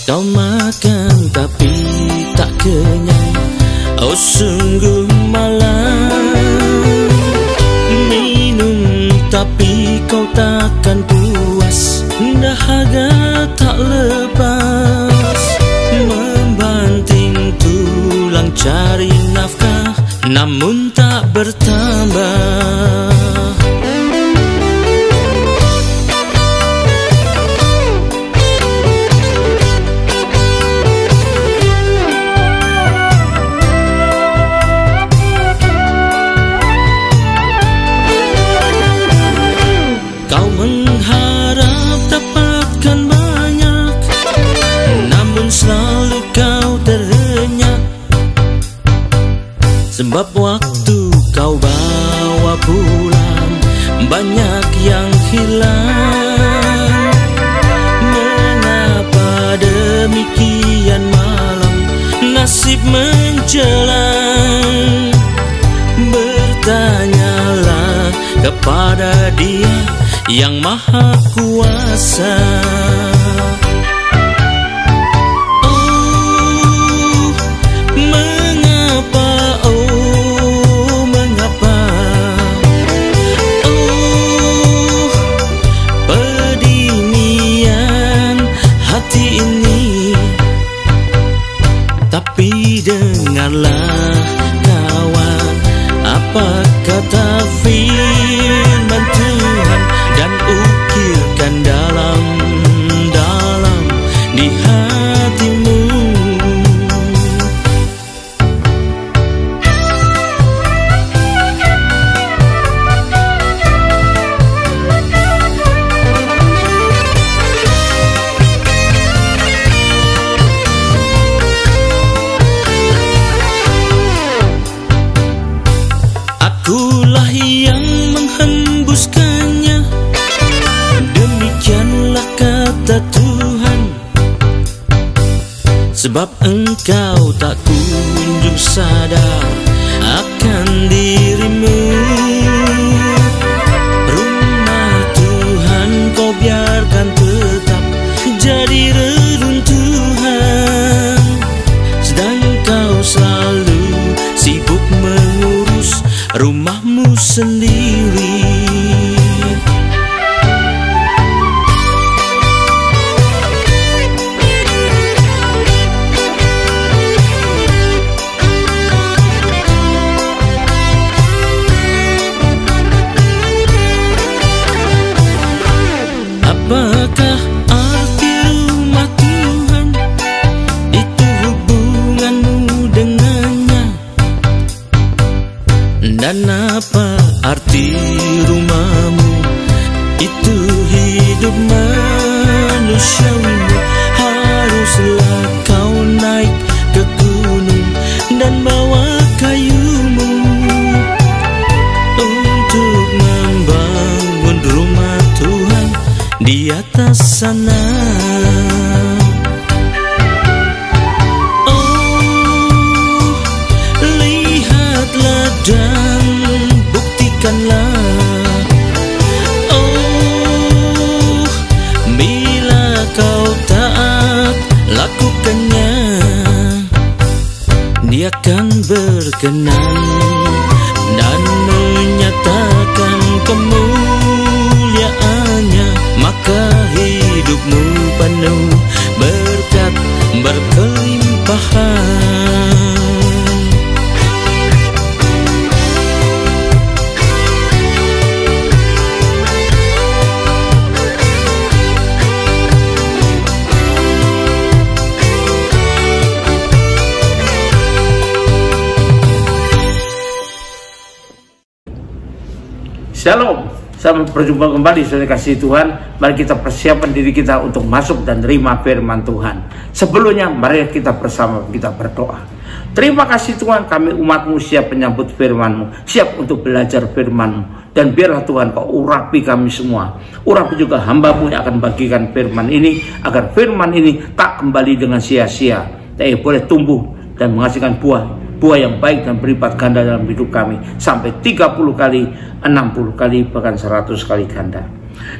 Kau makan tapi tak kenyang, oh sungguh malang. Minum tapi kau takkan puas, dahaga tak lepas. Membanting tulang cari nafkah, namun tak bertambah. Sebab waktu kau bawa pulang, banyak yang hilang. Mengapa demikian malam nasib menjelang? Bertanyalah kepada Dia yang Maha Kuasa. Tapi dengarlah kawan, apa kata firman Tuhan, dan ukirkan dalam-dalam di hatimu. Akulah yang menghembuskannya, demikianlah kata Tuhan. Sebab engkau tak kunjung sadar akan dirimu. Rumah Tuhan kau biarkan tetap jadi reruntuhan, sedang kau selalu sibuk mengurus rumahmu sendiri. Apakah arti rumah Tuhan? Itu hubunganmu dengannya. Dan apa arti rumahmu? Itu hidup manusiawimu. Haruslah kau naik ke gunung dan bawa kayumu untuk membangun rumah Tuhan di atas sana. Dan buktikanlah, oh, bila kau taat lakukannya, Dia akan berkenan dan menyatakan kemuliaannya. Maka hidupmu penuh berkat berkelimpahan. Shalom, selamat berjumpa kembali saudara kasih Tuhan. Mari kita persiapkan diri kita untuk masuk dan terima firman Tuhan. Sebelumnya mari kita bersama kita berdoa. Terima kasih Tuhan, kami umat-Mu siap menyambut firman-Mu, siap untuk belajar firman-Mu. Dan biarlah Tuhan kau urapi kami semua, urapi juga hamba-Mu yang akan bagikan firman ini, agar firman ini tak kembali dengan sia-sia, tapi boleh tumbuh dan menghasilkan buah yang baik dan berlipat ganda dalam hidup kami, sampai 30 kali, 60 kali, bahkan 100 kali ganda.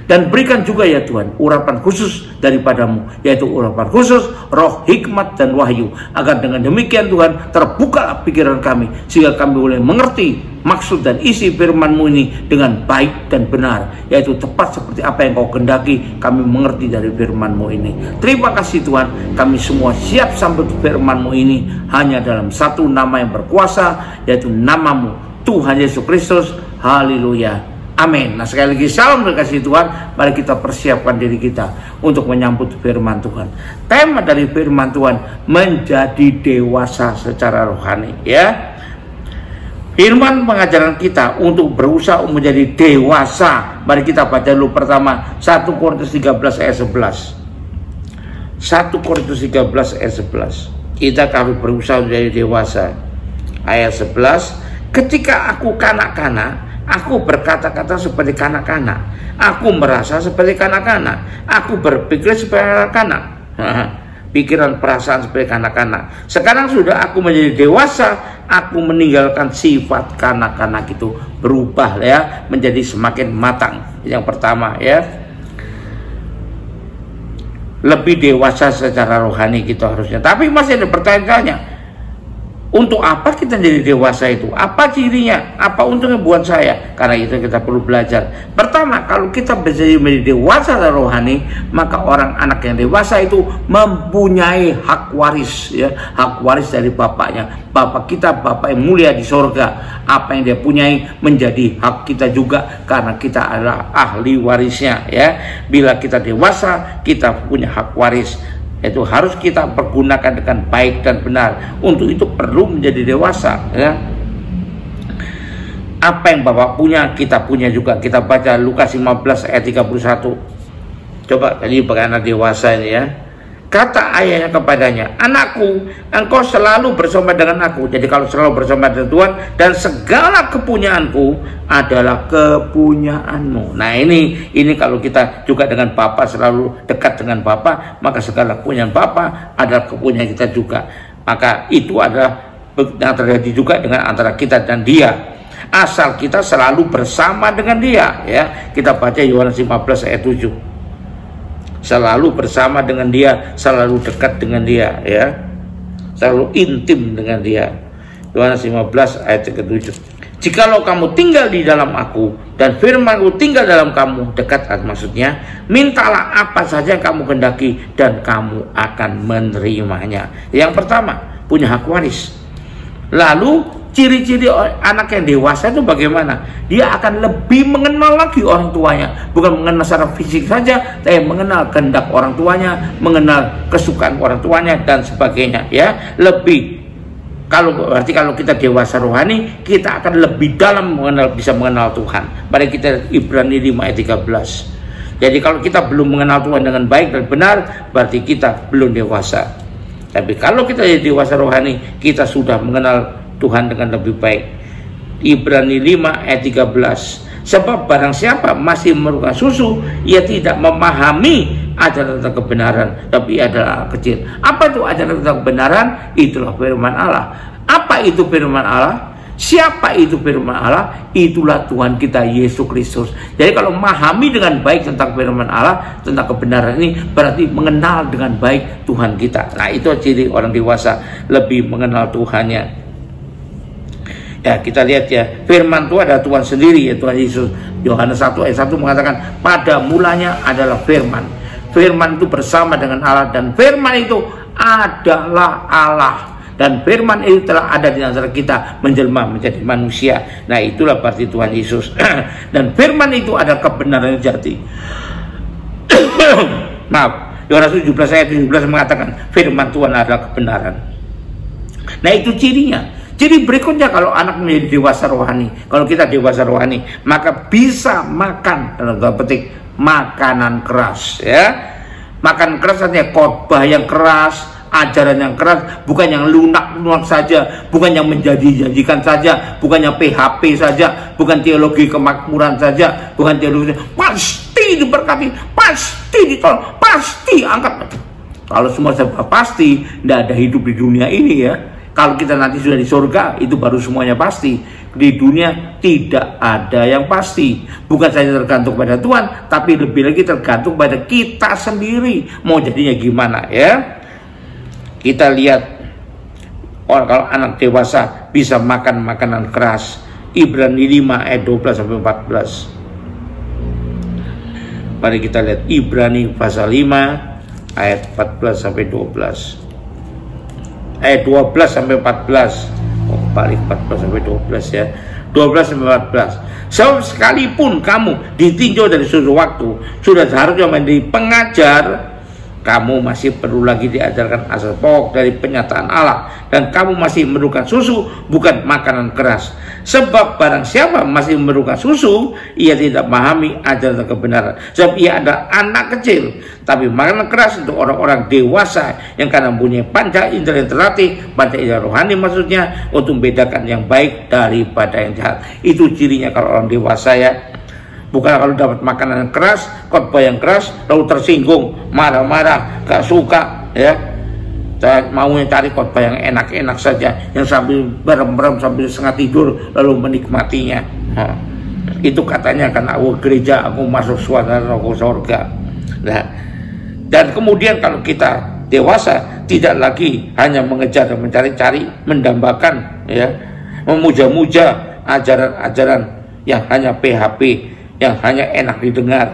Dan berikan juga ya Tuhan urapan khusus daripadamu, yaitu urapan khusus roh, hikmat, dan wahyu, agar dengan demikian Tuhan terbukalah pikiran kami, sehingga kami boleh mengerti maksud dan isi firman-Mu ini dengan baik dan benar, yaitu tepat seperti apa yang Kau kehendaki kami mengerti dari firman-Mu ini. Terima kasih Tuhan, kami semua siap sambut firman-Mu ini hanya dalam satu nama yang berkuasa, yaitu nama-Mu, Tuhan Yesus Kristus. Haleluya. Amin. Nah, sekali lagi salam berkasih Tuhan. Mari kita persiapkan diri kita untuk menyambut firman Tuhan. Tema dari firman Tuhan, menjadi dewasa secara rohani, ya. Firman pengajaran kita untuk berusaha menjadi dewasa. Mari kita baca dulu pertama 1 Korintus 13 ayat 11. 1 Korintus 13 ayat 11. Kita harus berusaha menjadi dewasa. Ayat 11, ketika aku kanak-kanak, aku berkata-kata seperti kanak-kanak, aku merasa seperti kanak-kanak, aku berpikir seperti kanak-kanak. Pikiran perasaan seperti kanak-kanak. Sekarang sudah aku menjadi dewasa, aku meninggalkan sifat kanak-kanak itu, berubah ya menjadi semakin matang. Yang pertama ya, lebih dewasa secara rohani kita harusnya. Tapi masih ada pertanyaan, untuk apa kita jadi dewasa itu? Apa cirinya? Apa untungnya buat saya? Karena itu kita perlu belajar. Pertama, kalau kita menjadi dewasa rohani, maka orang anak yang dewasa itu mempunyai hak waris, ya, hak waris dari bapaknya. Bapak kita, Bapak yang mulia di sorga, apa yang dia punyai menjadi hak kita juga, karena kita adalah ahli warisnya, ya. Bila kita dewasa, kita punya hak waris. Itu harus kita pergunakan dengan baik dan benar. Untuk itu perlu menjadi dewasa, ya. Apa yang Bapak punya, kita punya juga. Kita baca Lukas 15 ayat 31. Coba tadi anak dewasa ini, ya. Kata ayahnya kepadanya, anakku, engkau selalu bersama dengan aku. Jadi kalau selalu bersama dengan Tuhan, dan segala kepunyaanku adalah kepunyaanmu. Nah ini kalau kita juga dengan Bapa, selalu dekat dengan Bapa, maka segala kepunyaan Bapa adalah kepunyaan kita juga. Maka itu adalah yang terjadi juga dengan antara kita dan Dia. Asal kita selalu bersama dengan Dia, ya. Kita baca Yohanes 15 ayat 7. Selalu bersama dengan Dia, selalu dekat dengan Dia, ya, selalu intim dengan Dia. Yohanes 15 ayat ke-7. Jikalau kamu tinggal di dalam aku dan firman-Ku tinggal dalam kamu, dekat maksudnya, mintalah apa saja yang kamu kehendaki dan kamu akan menerimanya. Yang pertama, punya hak waris. Lalu ciri-ciri anak yang dewasa itu bagaimana? Dia akan lebih mengenal lagi orang tuanya. Bukan mengenal secara fisik saja, tapi mengenal kehendak orang tuanya, mengenal kesukaan orang tuanya, dan sebagainya, ya. Lebih, berarti kalau kita dewasa rohani, kita akan lebih dalam bisa mengenal Tuhan. Mari kita Ibrani 5 ayat 13. Jadi kalau kita belum mengenal Tuhan dengan baik dan benar, berarti kita belum dewasa. Tapi kalau kita jadi dewasa rohani, kita sudah mengenal Tuhan dengan lebih baik. Ibrani 5 ayat 13. Sebab barang siapa masih memerlukan susu, ia tidak memahami ajaran tentang kebenaran, tapi adalah kecil. Apa itu ajaran tentang kebenaran? Itulah firman Allah. Apa itu firman Allah? Siapa itu firman Allah? Itulah Tuhan kita Yesus Kristus. Jadi kalau memahami dengan baik tentang firman Allah, tentang kebenaran ini, berarti mengenal dengan baik Tuhan kita. Nah itu ciri orang dewasa, lebih mengenal Tuhannya. Ya, kita lihat ya, firman Tuhan adalah Tuhan sendiri, ya, Tuhan Yesus. Yohanes 1 ayat 1 mengatakan, pada mulanya adalah firman. Firman itu bersama dengan Allah, dan firman itu adalah Allah. Dan firman itu telah ada di antara kita, menjelma menjadi manusia. Nah itulah berarti Tuhan Yesus. Dan firman itu adalah kebenaran jati. Maaf, Yohanes 17 ayat 17 mengatakan, firman Tuhan adalah kebenaran. Nah itu cirinya. Jadi berikutnya, kalau anak menjadi dewasa rohani, kalau kita dewasa rohani, maka bisa makan, dalam tanda petik, makanan keras, ya. Makan keras artinya khotbah yang keras, ajaran yang keras, bukan yang lunak-lunak saja, bukan yang menjanji-janjikan saja, bukan yang PHP saja, bukan teologi kemakmuran saja, bukan teologi pasti diberkati, pasti ditolong, pasti angkat. Kalau semua serba pasti, tidak ada hidup di dunia ini, ya. Kalau kita nanti sudah di surga, itu baru semuanya pasti. Di dunia tidak ada yang pasti. Bukan saja tergantung pada Tuhan, tapi lebih lagi tergantung pada kita sendiri. Mau jadinya gimana ya? Kita lihat, orang kalau anak dewasa bisa makan makanan keras. Ibrani 5 ayat 12 sampai 14. Mari kita lihat Ibrani pasal 5 ayat 14 sampai 12. Ayat 12 sampai 14. Oh, balik 14 sampai 12 ya. 12 sampai 14. Sebab sekalipun kamu ditinjau dari sudut waktu, sudah seharusnya menjadi pengajar, kamu masih perlu lagi diajarkan asal pokok dari penyataan Allah, dan kamu masih memerlukan susu, bukan makanan keras. Sebab barang siapa masih memerlukan susu, ia tidak memahami ajaran kebenaran, sebab ia adalah anak kecil. Tapi makanan keras untuk orang-orang dewasa yang karena mempunyai panca indera yang terlatih, panca indera rohani maksudnya, untuk membedakan yang baik daripada yang jahat. Itu cirinya kalau orang dewasa ya. Bukan kalau dapat makanan yang keras, khotbah yang keras, lalu tersinggung, marah-marah, gak suka ya. Maunya cari khotbah yang enak-enak saja, yang sambil berem-berem, sambil setengah tidur, lalu menikmatinya. Itu katanya kan aku gereja, aku masuk suasana aku surga. Nah, dan kemudian kalau kita dewasa, tidak lagi hanya mengejar dan mencari-cari, mendambakan ya, memuja-muja ajaran-ajaran yang hanya PHP, yang hanya enak didengar,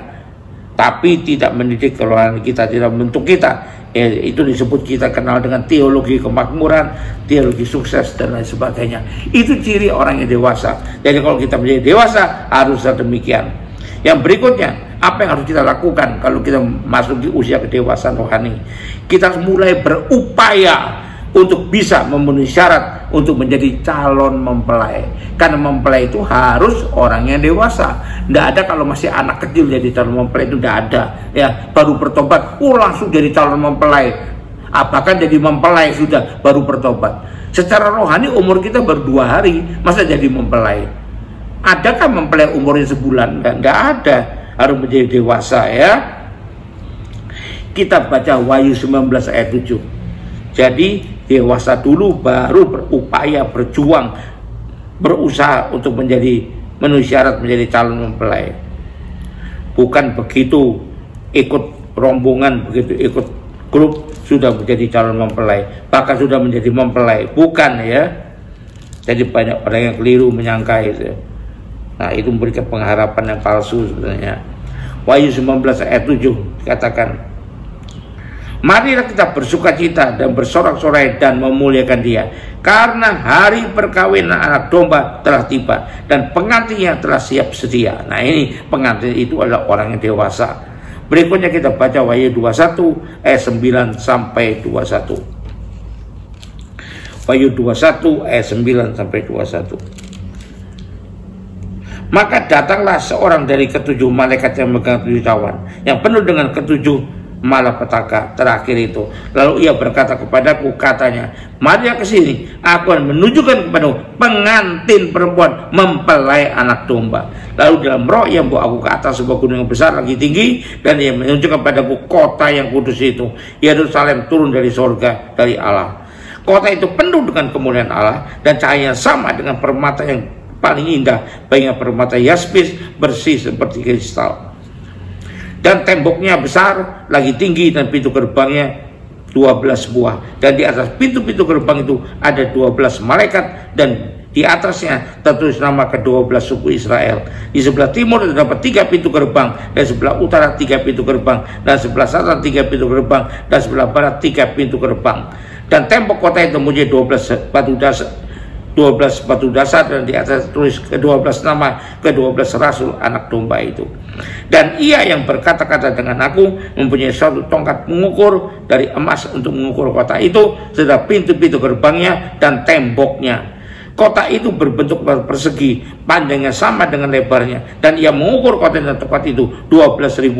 tapi tidak mendidik kerohanian kita, tidak membentuk kita. Itu disebut kita kenal dengan teologi kemakmuran, teologi sukses dan lain sebagainya. Itu ciri orang yang dewasa. Jadi kalau kita menjadi dewasa haruslah demikian. Yang berikutnya, apa yang harus kita lakukan kalau kita masuk di usia kedewasaan rohani? Kita harus mulai berupaya untuk bisa memenuhi syarat untuk menjadi calon mempelai. Karena mempelai itu harus orang yang dewasa. Tidak ada kalau masih anak kecil jadi calon mempelai, itu tidak ada. Ya, baru bertobat, langsung jadi calon mempelai. Apakah jadi mempelai sudah baru bertobat? Secara rohani umur kita baru 2 hari, masa jadi mempelai? Adakah mempelai umurnya sebulan? Tidak ada. Harus menjadi dewasa ya. Kita baca Wahyu 19 ayat 7. Jadi dewasa dulu baru berupaya, berjuang, berusaha untuk memenuhi syarat menjadi calon mempelai. Bukan begitu ikut rombongan, begitu ikut grup sudah menjadi calon mempelai, bahkan sudah menjadi mempelai. Bukan ya. Jadi banyak orang yang keliru menyangka itu. Nah, itu memberikan pengharapan yang palsu sebenarnya. Wahyu 19 ayat 7 dikatakan, marilah kita bersukacita dan bersorak-sorai dan memuliakan Dia, karena hari perkawinan anak domba telah tiba dan pengantinnya telah siap sedia. Nah, ini pengantin itu adalah orang yang dewasa. Berikutnya kita baca Wahyu 21 ayat 9 sampai 21. Wahyu 21 ayat 9 sampai 21. Maka datanglah seorang dari ketujuh malaikat yang memegang 7 cawan, yang penuh dengan ketujuh malapetaka terakhir itu. Lalu ia berkata kepadaku, katanya, marilah ke sini, aku akan menunjukkan kepadamu pengantin perempuan mempelai anak domba. Lalu dalam roh ia membawa aku ke atas sebuah gunung yang besar lagi tinggi, dan ia menunjukkan kepadaku kota yang kudus itu, Yerusalem, turun dari sorga, dari Allah. Kota itu penuh dengan kemuliaan Allah, dan cahayanya sama dengan permata yang paling indah, baiknya permata yaspis, bersih seperti kristal. Dan temboknya besar, lagi tinggi, dan pintu gerbangnya 12 buah. Dan di atas pintu-pintu gerbang itu ada 12 malaikat, dan di atasnya tertulis nama ke-12 suku Israel. Di sebelah timur terdapat 3 pintu gerbang, dan sebelah utara 3 pintu gerbang, dan sebelah selatan 3 pintu gerbang, dan sebelah barat 3 pintu gerbang. Dan tembok kota itu mempunyai 12 batu dasar, dan di atas tulis ke-12 nama ke-12 rasul anak domba itu. Dan ia yang berkata-kata dengan aku mempunyai suatu tongkat mengukur dari emas untuk mengukur kota itu, serta pintu-pintu gerbangnya dan temboknya. Kota itu berbentuk persegi, panjangnya sama dengan lebarnya, dan ia mengukur kota dan tempat itu 12.000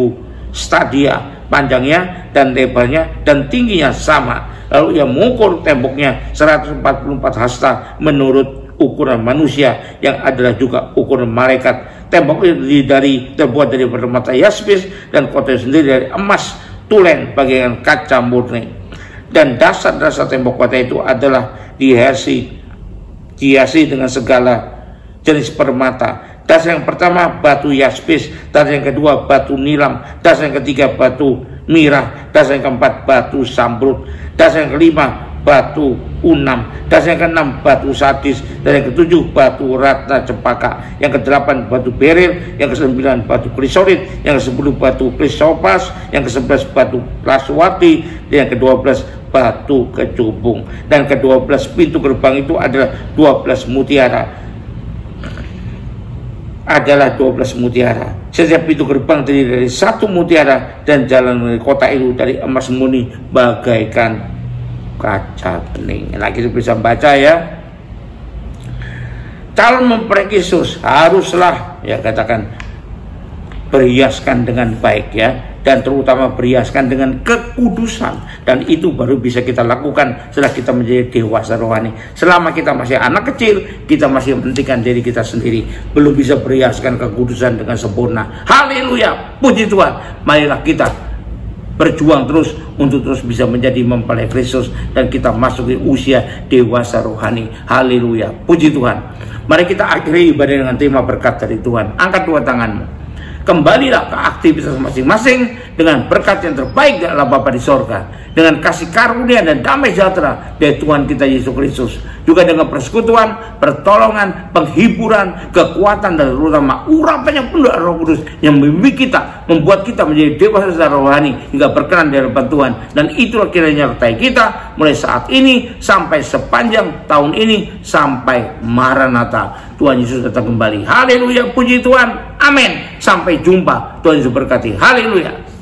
stadia, panjangnya dan lebarnya dan tingginya sama. Lalu ia mengukur temboknya 144 hasta menurut ukuran manusia, yang adalah juga ukuran malaikat. Tembok itu terbuat dari permata yaspis, dan kota itu sendiri dari emas tulen bagaikan kaca murni. Dan dasar-dasar tembok kota itu adalah dihiasi dengan segala jenis permata. Das yang pertama batu yaspis, das yang kedua batu nilam, das yang ketiga batu mirah, das yang keempat batu samrud, das yang kelima batu unam, das yang keenam batu sadis, dan yang ketujuh batu ratna cempaka, yang kedelapan batu beril, yang kesembilan batu krisolit, yang kesepuluh batu krisopas, yang kesebelas batu laswati, dan yang kedua-belas batu kecubung. Dan ke-12 pintu gerbang itu adalah 12 mutiara. Setiap pintu gerbang terdiri dari 1 mutiara, dan jalan menuju kota itu dari emas murni bagaikan kaca bening. Nah, kita bisa baca ya. Calon mempelai Kristus haruslah ya katakan berhiaskan dengan baik ya, dan terutama berhiaskan dengan kekudusan, dan itu baru bisa kita lakukan setelah kita menjadi dewasa rohani. Selama kita masih anak kecil, kita masih mementingkan diri kita sendiri, belum bisa berhiaskan kekudusan dengan sempurna. Haleluya, puji Tuhan. Marilah kita berjuang terus untuk terus bisa menjadi mempelai Kristus, dan kita masuk di usia dewasa rohani. Haleluya, puji Tuhan. Mari kita akhiri ibadah dengan tema berkat dari Tuhan. Angkat 2 tanganmu, kembalilah ke aktivitas masing-masing dengan berkat yang terbaik dari Allah Bapa di sorga, dengan kasih karunia dan damai sejahtera dari Tuhan kita Yesus Kristus, juga dengan persekutuan, pertolongan, penghiburan, kekuatan, dan terutama urapan yang penuh Roh Kudus yang membimbing kita, membuat kita menjadi dewasa secara rohani hingga berkenan di hadapan Tuhan. Dan itulah kiranya menyertai kita mulai saat ini sampai sepanjang tahun ini sampai Maranatha, Tuhan Yesus datang kembali. Haleluya, puji Tuhan, amin. Sampai jumpa, Tuhan Yesus berkati. Haleluya.